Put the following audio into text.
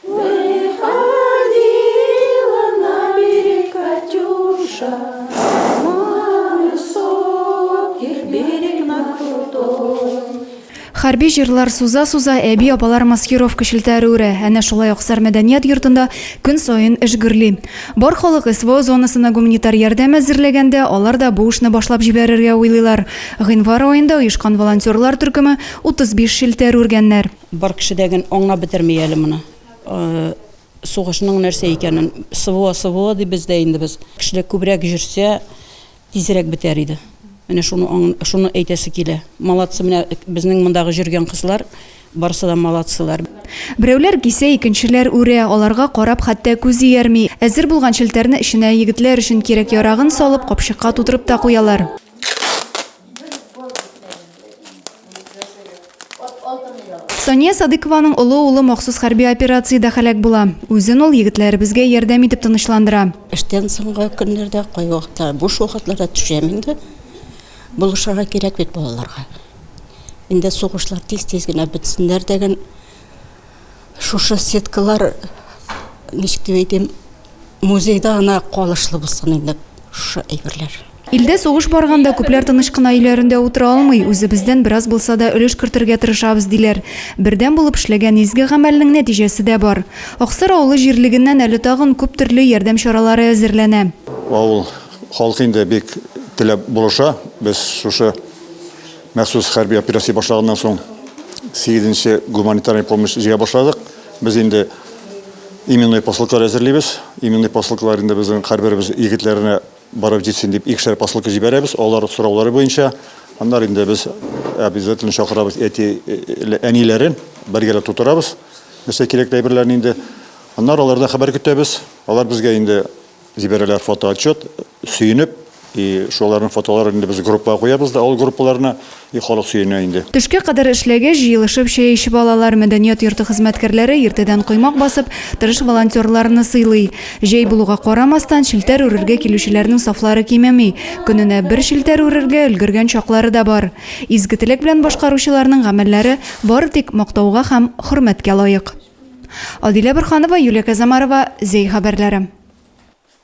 Выходила на берег Катюша, на высоких берег на крутой. Харби җырлар суза-суза әби апалар маскировка шелтәре үрә. Әнә шулай Аксар мәдәният йортында көн саен эш гөрли. Бар халык СВО зонасына гуманитар ярдәм әзерләгәндә, алар да бу эшне башлап җибәрергә уйлыйлар. Гыйнвар аенда оешкан волонтерлар төркеме 35 шелтәр үргәннәр. Бар кешедәген аңлап бетермәй әле моны. Сугышның нәрсә икәнен СВО дип бездә инде без. Кешеләр күбрәк җирсә тизрәк бетәр иде. Менә шуны әйтәсе килә. Молодцы, менә безнең мондагы җөргән кызлар барысы да молодцылар. Берәүләр кисә, икенчеләр үрә, аларга карап хәтта күзе ярмый. Әзер булган шелтәрне эшенә егетләр өчен кирәк ярагын салып, капчыкка тутырып та куялар. Сония Садыкованың олы улы махсус хәрби операциядә һәлак була. Үзен ул егетләребезгә ярдәм итеп тынычландыра. Эштән соңгы көннәрдә кай вакытта буш вакытларда төшәм инде. Булышырга кирәк бит балаларга. Инде сугышлар тиз-тиз генә бетсеннәр дигән шушы сеткалар ничек дип әйтим, музейда гына калышлы булсын инде шушы әйберләр. Илдә сугыш барганда күпләр тыныч кына өйләрендә утыра алмый, үзебездән бераз булса да өлеш кертергә тырышабыз диләр. Бердән булып эшләгән изге гамәлнең нәтиҗәсе дә бар. Аксар авылы җирлегеннән әле тагын күп төрле ярдәм чаралары әзерләнә. Авыл халкы инде бик теләп булыша. Без шушы махсус хәрби операция башлаганнан соң 8нче гуманитарный помощь җыя башладык. Без инде именной посылкалар әзерлибез. Именной посылкалар инде безнең һәрберебез егетләренә барып җитсен дип икешәр посылка җибәрәбез. Алар сораулары буенча, аннар инде без обязательно чакырабыз әниләрен, бергә тутырабыз. Нәрсә кирәк әйберләрне инде. Алардан хәбәр көтәбез. Алар безгә инде җибәрәләр фотоотчет, сөенеп, шуларның фотоларын инде без группага куябыз да, ул группаларына халык сөенә инде. Төшкә кадәр эшләгәч, җыелышып чәй эчеп алалар. Мәдәният йорты хезмәткәрләре иртәдән коймак басып, тырыш волонтерларны сыйлый. Җәй булуга карамастан, шелтәр үрергә килүчеләрнең сафлары кимеми. Көненә бер шелтәр үрергә өлгергән чаклары да бар. Изге теләк белән башкаручыларның гамәлләре бары тик мактауга һәм хөрмәткә лаек. Адилә Борханова, Юлия Казамарова, Зей хәбәрләре.